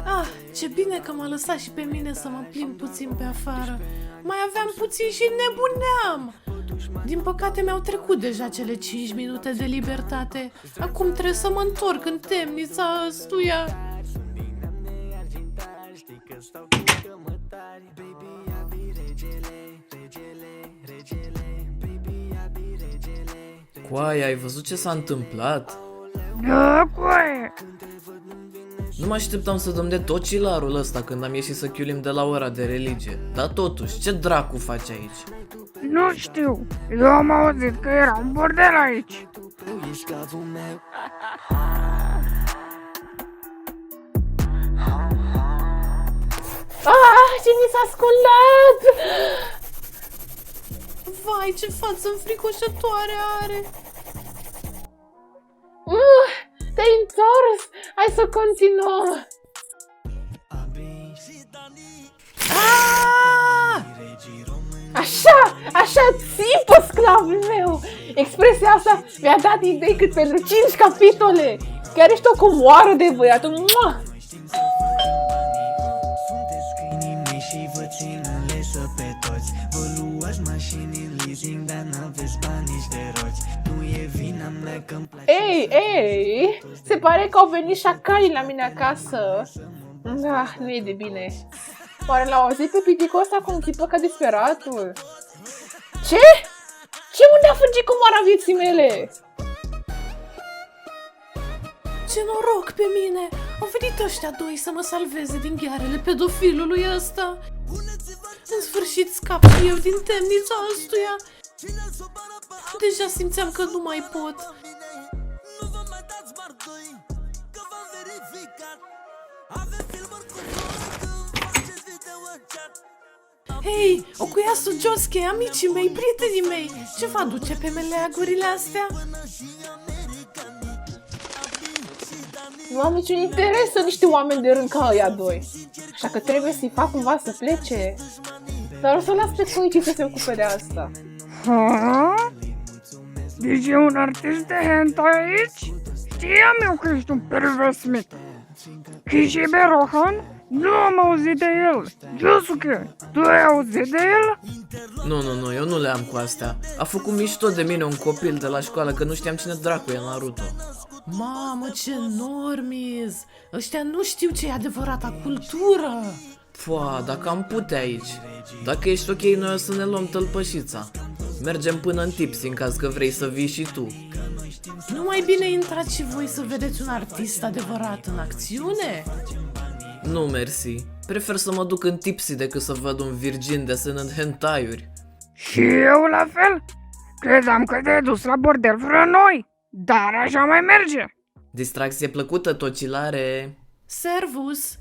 Ah, ce bine că m-a lăsat și pe mine să mă plimb puțin pe afară. Mai aveam puțin și nebuneam. Din păcate mi-au trecut deja cele 5 minute de libertate. Acum trebuie să mă întorc în temnița ăstuia. Coaie, ai văzut ce s-a întâmplat? Da, coaie! Nu mă așteptam să dăm de tot cilarul ăsta când am ieșit să chiulim de la ora de religie. Dar totuși, ce dracu faci aici? Nu știu, eu am auzit că era un bordel aici. Ah, ce mi s-a sculat! Vai, ce față înfricoșătoare are! Te-ai întors! Hai să continuăm! Ah! Așa țipă, sclavul meu! Expresia asta mi-a dat idei cât pentru 5 capitole! Chiar ești o comoară de băiat! Mua! Ei! Se pare că au venit șacalii la mine acasă. Ah, nu e de bine. Oare l-au auzit pe piticul ăsta cum țipă ca disperatul? Ce? Ce unde a fugit comoara vieții mele? Ce noroc pe mine! Au venit ăștia doi să mă salveze din ghearele pedofilului ăsta. În sfârșit scap și eu din temnița ăstuia. Deja simțeam că nu mai pot. Hei, ocuiasul Josche, amicii mei, prietenii mei, ce vă aduce pe meleagurile astea? Nu am niciun interes în niște oameni de rând ca ăia doi. Așa că trebuie să-i fac cumva să plece. Dar o să las pe Soici să se ocupe de asta. Ha? Deci e un artist de hentai aici? Știam eu că ești un pervers mic. Kishibe Rohan? Nu am auzit de el. Yosuke, tu ai auzit de el? Nu, eu nu le am cu astea. A făcut mișto de mine un copil de la școală că nu știam cine dracu e Naruto. Mamă, ce normiz! Ăștia nu știu ce e adevărata cultură! Pua, dacă am putea aici. Dacă ești ok, noi o să ne luăm tălpășița. Mergem până în Tipsy în caz că vrei să vii și tu. Nu mai bine intrați și voi să vedeți un artist adevărat în acțiune? Nu, mersi. Prefer să mă duc în Tipsy decât să văd un virgin desenând hentai-uri. Și eu la fel. Credeam că te-ai dus la bordel vreo noi. Dar așa mai merge. Distracție plăcută, tocilare. Servus!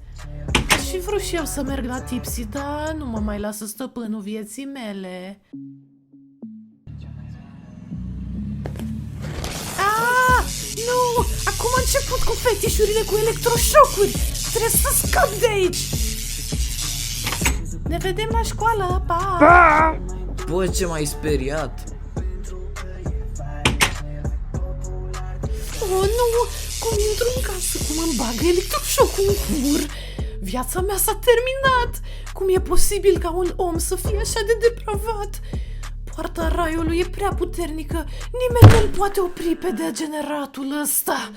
Aș fi vrut și eu să merg la Tipsy, dar nu mă mai lasă stăpânul vieții mele. Ah! Nu! Acum a început cu fetișurile cu electroșocuri! Trebuie să scap de aici! Ne vedem la școală, pa! Pa! Bă, ce m-ai speriat? Oh, nu! Cum intru în casă? Cum îmi bagă electroșocul în cur? Viața mea s-a terminat! Cum e posibil ca un om să fie așa de depravat? Poarta raiului e prea puternică. Nimeni nu-l poate opri pe degeneratul ăsta.